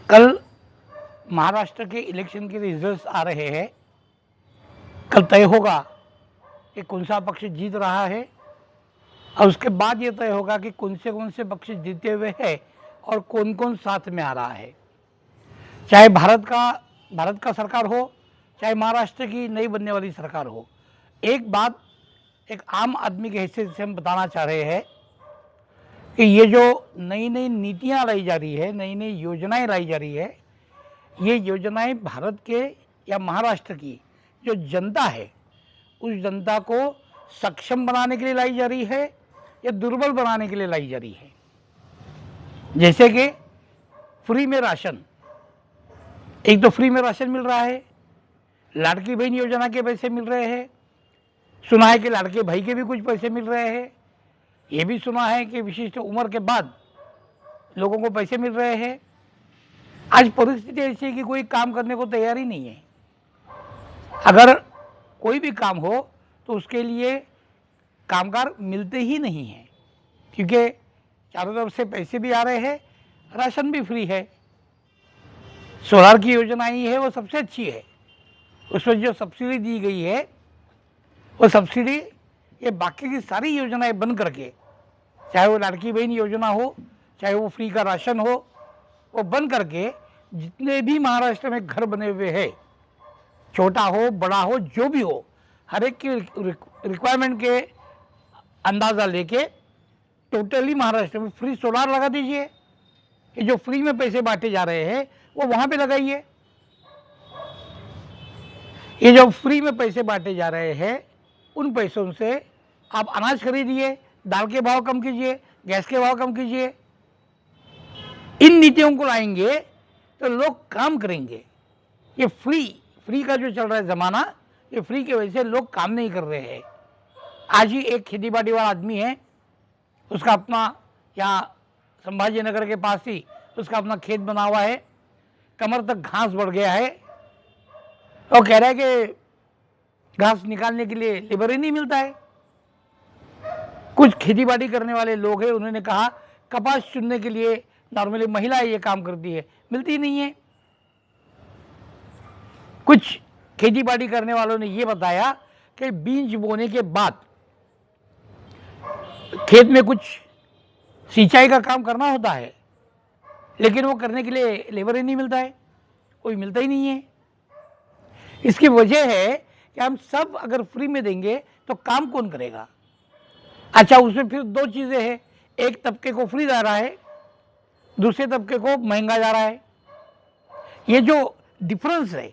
कल महाराष्ट्र के इलेक्शन के रिजल्ट्स आ रहे हैं। कल तय होगा कि कौन सा पक्ष जीत रहा है और उसके बाद ये तय होगा कि कौन से पक्ष जीते हुए हैं और कौन कौन साथ में आ रहा है। चाहे भारत का सरकार हो, चाहे महाराष्ट्र की नई बनने वाली सरकार हो, एक बात एक आम आदमी के हैसियत से हम बताना चाह रहे हैं कि ये जो नई नई नीतियाँ लाई जा रही है, नई नई योजनाएं लाई जा रही है, ये योजनाएं भारत के या महाराष्ट्र की जो जनता है उस जनता को सक्षम बनाने के लिए लाई जा रही है या दुर्बल बनाने के लिए लाई जा रही है। जैसे कि फ्री में राशन, एक तो फ्री में राशन मिल रहा है, लाड़की बहन योजना के पैसे मिल रहे हैं, सुना है कि लाड़के भाई के भी कुछ पैसे मिल रहे हैं, ये भी सुना है कि विशिष्ट उम्र के बाद लोगों को पैसे मिल रहे हैं। आज परिस्थिति ऐसी है कि कोई काम करने को तैयार ही नहीं है। अगर कोई भी काम हो तो उसके लिए कामगार मिलते ही नहीं हैं, क्योंकि चारों तरफ से पैसे भी आ रहे हैं, राशन भी फ्री है। सोलार की योजना आई है, वो सबसे अच्छी है। उसमें जो सब्सिडी दी गई है वो सब्सिडी ये बाकी की सारी योजनाएं बंद करके, चाहे वो लड़की बहन योजना हो, चाहे वो फ्री का राशन हो, वो बंद करके जितने भी महाराष्ट्र में घर बने हुए हैं, छोटा हो बड़ा हो जो भी हो, हर एक की रिक्वायरमेंट के अंदाज़ा लेके टोटली महाराष्ट्र में फ्री सोलार लगा दीजिए। ये जो फ्री में पैसे बांटे जा रहे हैं वो वहाँ पे लगाइए। ये जो फ्री में पैसे बांटे जा रहे हैं उन पैसों से आप अनाज खरीदिए, दाल के भाव कम कीजिए, गैस के भाव कम कीजिए। इन नीतियों को लाएंगे तो लोग काम करेंगे। ये फ्री का जो चल रहा है ज़माना, ये फ्री की वजह से लोग काम नहीं कर रहे हैं। आज ही एक खेती बाड़ी वाला आदमी है, उसका अपना यहाँ संभाजी नगर के पास ही उसका अपना खेत बना हुआ है, कमर तक घास बढ़ गया है। वो कह रहा है कि घास निकालने के लिए लेबर ही नहीं मिलता है। कुछ खेती बाड़ी करने वाले लोग हैं, उन्होंने कहा कपास चुनने के लिए नॉर्मली महिला ये काम करती है, मिलती ही नहीं है। कुछ खेती बाड़ी करने वालों ने ये बताया कि बीज बोने के बाद खेत में कुछ सिंचाई का काम करना होता है, लेकिन वो करने के लिए लेबर ही नहीं मिलता है, कोई मिलता ही नहीं है। इसकी वजह है कि हम सब अगर फ्री में देंगे तो काम कौन करेगा। अच्छा, उसमें फिर दो चीज़ें हैं, एक तबके को फ्री जा रहा है, दूसरे तबके को महंगा जा रहा है। ये जो डिफरेंस है,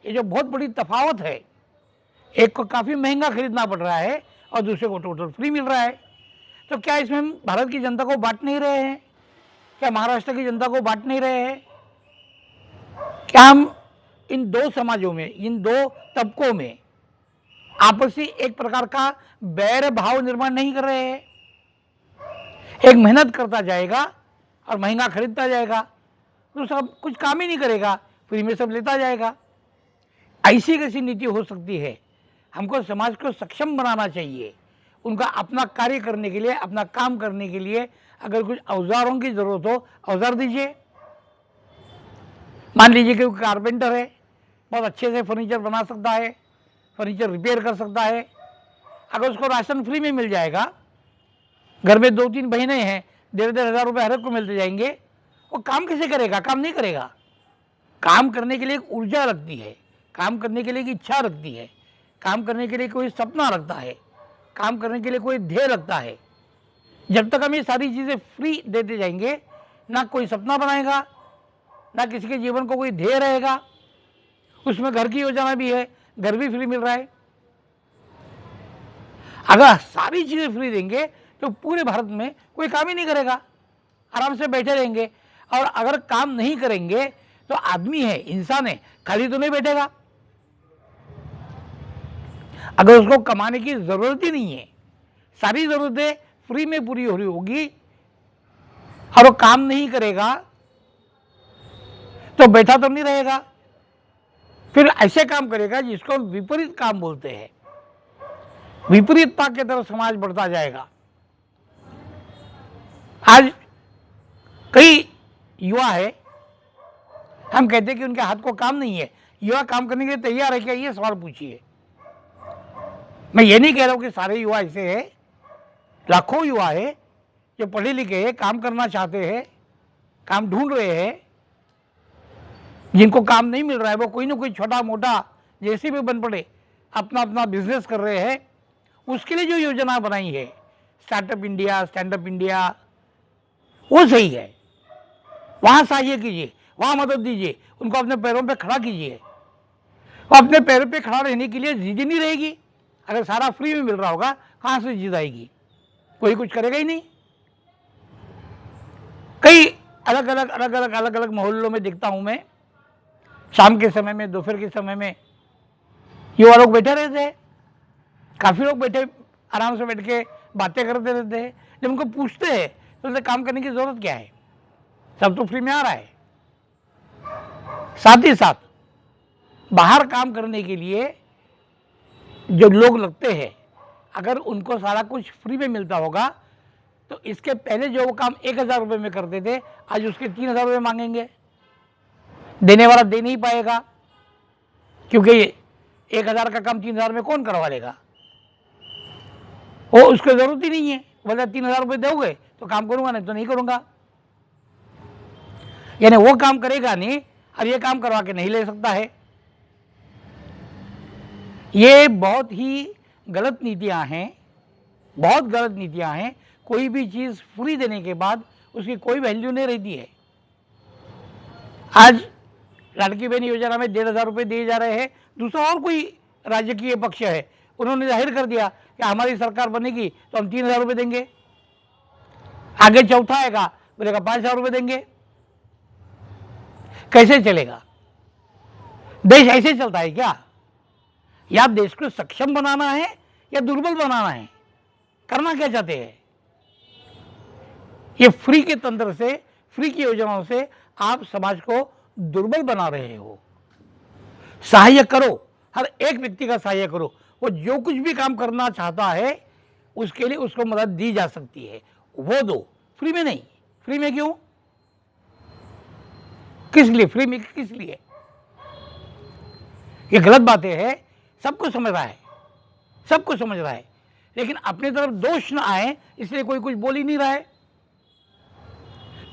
ये जो बहुत बड़ी तफावत है, एक को काफ़ी महंगा खरीदना पड़ रहा है और दूसरे को टोटल फ्री मिल रहा है। तो क्या इसमें हम भारत की जनता को बांट नहीं रहे हैं? क्या महाराष्ट्र की जनता को बांट नहीं रहे हैं? क्या हम इन दो समाजों में, इन दो तबकों में आपसी एक प्रकार का बैर भाव निर्माण नहीं कर रहे हैं? एक मेहनत करता जाएगा और महंगा खरीदता जाएगा, दूसरा कुछ काम ही नहीं करेगा, फ्री में सब लेता जाएगा। ऐसी कैसी नीति हो सकती है? हमको समाज को सक्षम बनाना चाहिए। उनका अपना कार्य करने के लिए, अपना काम करने के लिए अगर कुछ औजारों की ज़रूरत हो, औजार दीजिए। मान लीजिए कि कारपेंटर है, बहुत अच्छे से फर्नीचर बना सकता है, फर्नीचर रिपेयर कर सकता है। अगर उसको राशन फ्री में मिल जाएगा, घर में 2-3 बहनें हैं, 1,500 हज़ार रुपये हर एक को मिलते जाएंगे, वो काम कैसे करेगा? काम नहीं करेगा। काम करने के लिए एक ऊर्जा लगती है, काम करने के लिए एक इच्छा लगती है, काम करने के लिए कोई सपना लगता है, काम करने के लिए कोई ध्येय लगता है। जब तक हम ये सारी चीज़ें फ्री देते जाएंगे, ना कोई सपना बनाएगा, ना किसी के जीवन को कोई ध्येय रहेगा। उसमें घर की योजना भी है, घर भी फ्री मिल रहा है। अगर सारी चीज़ें फ्री देंगे तो पूरे भारत में कोई काम ही नहीं करेगा, आराम से बैठे रहेंगे। और अगर काम नहीं करेंगे तो आदमी है, इंसान है, खाली तो नहीं बैठेगा। अगर उसको कमाने की ज़रूरत ही नहीं है, सारी ज़रूरतें फ्री में पूरी हो रही होगी और वो काम नहीं करेगा तो बैठा तो नहीं रहेगा, फिर ऐसे काम करेगा जिसको विपरीत काम बोलते हैं। विपरीतता की तरफ समाज बढ़ता जाएगा। आज कई युवा है हम कहते हैं कि उनके हाथ को काम नहीं है, युवा काम करने के लिए तैयार है क्या, ये सवाल पूछिए। मैं ये नहीं कह रहा हूँ कि सारे युवा ऐसे हैं, लाखों युवा है जो पढ़े लिखे हैं, काम करना चाहते हैं, काम ढूंढ रहे हैं, जिनको काम नहीं मिल रहा है वो कोई ना कोई छोटा मोटा जैसे भी बन पड़े अपना अपना बिजनेस कर रहे हैं। उसके लिए जो योजना बनाई है startup India, stand up India, वो सही है। वहाँ सहायता कीजिए, वहाँ मदद दीजिए, उनको अपने पैरों पे खड़ा कीजिए। वो अपने पैरों पे खड़ा रहने के लिए जिद नहीं रहेगी। अगर सारा फ्री में मिल रहा होगा कहाँ से जिद आएगी, कोई कुछ करेगा ही नहीं। कई अलग अलग मोहल्लों में देखता हूँ मैं, शाम के समय में, दोपहर के समय में युवा लोग बैठे रहते हैं, काफ़ी लोग बैठे आराम से बैठ के बातें करते रहते हैं। जब उनको पूछते हैं तो उनसे काम करने की ज़रूरत क्या है, सब तो फ्री में आ रहा है। साथ ही साथ बाहर काम करने के लिए जो लोग लगते हैं, अगर उनको सारा कुछ फ्री में मिलता होगा तो इसके पहले जो वो काम 1000 रुपये में करते थे आज उसके 3000 रुपये मांगेंगे। देने वाला दे नहीं पाएगा क्योंकि 1000 का काम 3000 में कौन करवा लेगा, वो उसको जरूरत ही नहीं है। बोला 3000 रुपये दोगे तो काम करूंगा, नहीं तो नहीं करूंगा। यानी वो काम करेगा नहीं और ये काम करवा के नहीं ले सकता है। ये बहुत ही गलत नीतियां हैं, बहुत गलत नीतियां हैं। कोई भी चीज़ फ्री देने के बाद उसकी कोई वैल्यू नहीं रहती है। आज लड़की बहन योजना में 1500 रुपये दिए जा रहे हैं। दूसरा और कोई राजकीय पक्ष है, उन्होंने जाहिर कर दिया कि हमारी सरकार बनेगी तो हम 3000 रुपये देंगे। आगे चौथा आएगा, बोलेगा 5000 रुपये देंगे। कैसे चलेगा देश? ऐसे चलता है क्या? या देश को सक्षम बनाना है या दुर्बल बनाना है, करना क्या चाहते हैं? ये फ्री के तंत्र से, फ्री की योजनाओं से आप समाज को दुर्बल बना रहे हो। सहायता करो, हर एक व्यक्ति का सहायता करो। वो जो कुछ भी काम करना चाहता है उसके लिए उसको मदद दी जा सकती है, वो दो, फ्री में नहीं। फ्री में क्यों, किस लिए फ्री में, किस लिए? ये गलत बातें हैं। सबको समझ रहा है, सबको समझ रहा है, लेकिन अपनी तरफ दोष न आए इसलिए कोई कुछ बोल ही नहीं रहा है।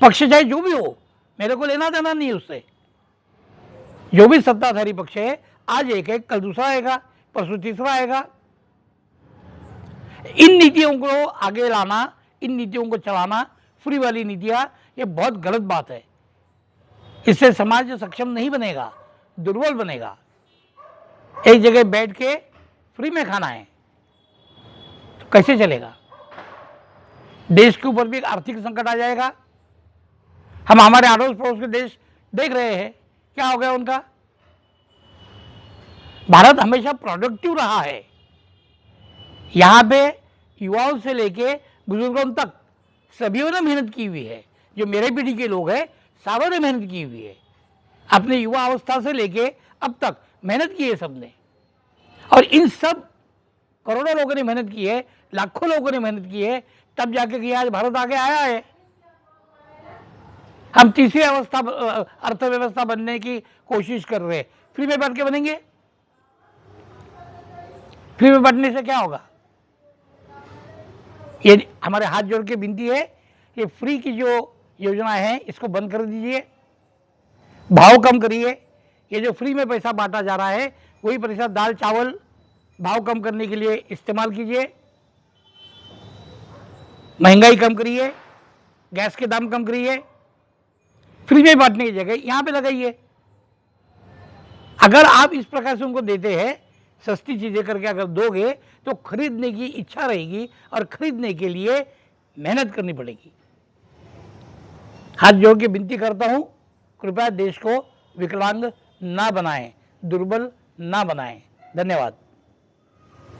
पक्ष चाहे जो भी हो, मेरे को लेना देना नहीं उससे। जो भी सत्ताधारी पक्ष है, आज एक है, कल दूसरा आएगा, परसों तीसरा आएगा। इन नीतियों को आगे लाना, इन नीतियों को चलाना, फ्री वाली नीतियां, ये बहुत गलत बात है। इससे समाज सक्षम नहीं बनेगा, दुर्बल बनेगा। एक जगह बैठ के फ्री में खाना है तो कैसे चलेगा? देश के ऊपर भी एक आर्थिक संकट आ जाएगा। हम हमारे अड़ोस पड़ोस के देश देख रहे हैं, क्या हो गया उनका। भारत हमेशा प्रोडक्टिव रहा है। यहां पे युवाओं से लेके बुजुर्गों तक सभी ने मेहनत की हुई है। जो मेरे पीढ़ी के लोग हैं सारों ने मेहनत की हुई है। अपने युवा अवस्था से लेके अब तक मेहनत की है सबने। और इन सब करोड़ों लोगों ने मेहनत की है, लाखों लोगों ने मेहनत की है, तब जाके कि आज भारत आगे आया है। हम तीसरी अर्थव्यवस्था बनने की कोशिश कर रहे हैं। फ्री में बांट के बनेंगे? फ्री में बांटने से क्या होगा? ये हमारे हाथ जोड़ के विनती है, ये फ्री की जो योजना है इसको बंद कर दीजिए, भाव कम करिए। ये जो फ्री में पैसा बांटा जा रहा है वही पैसा दाल चावल भाव कम करने के लिए इस्तेमाल कीजिए। महंगाई कम करिए, गैस के दाम कम करिए। फ्री में बांटने की जगह यहां पे लगाइए। अगर आप इस प्रकार से उनको देते हैं, सस्ती चीजें करके अगर दोगे तो खरीदने की इच्छा रहेगी और खरीदने के लिए मेहनत करनी पड़ेगी। हाथ जोड़ के विनती करता हूं, कृपया देश को विकलांग ना बनाएं, दुर्बल ना बनाएं। धन्यवाद।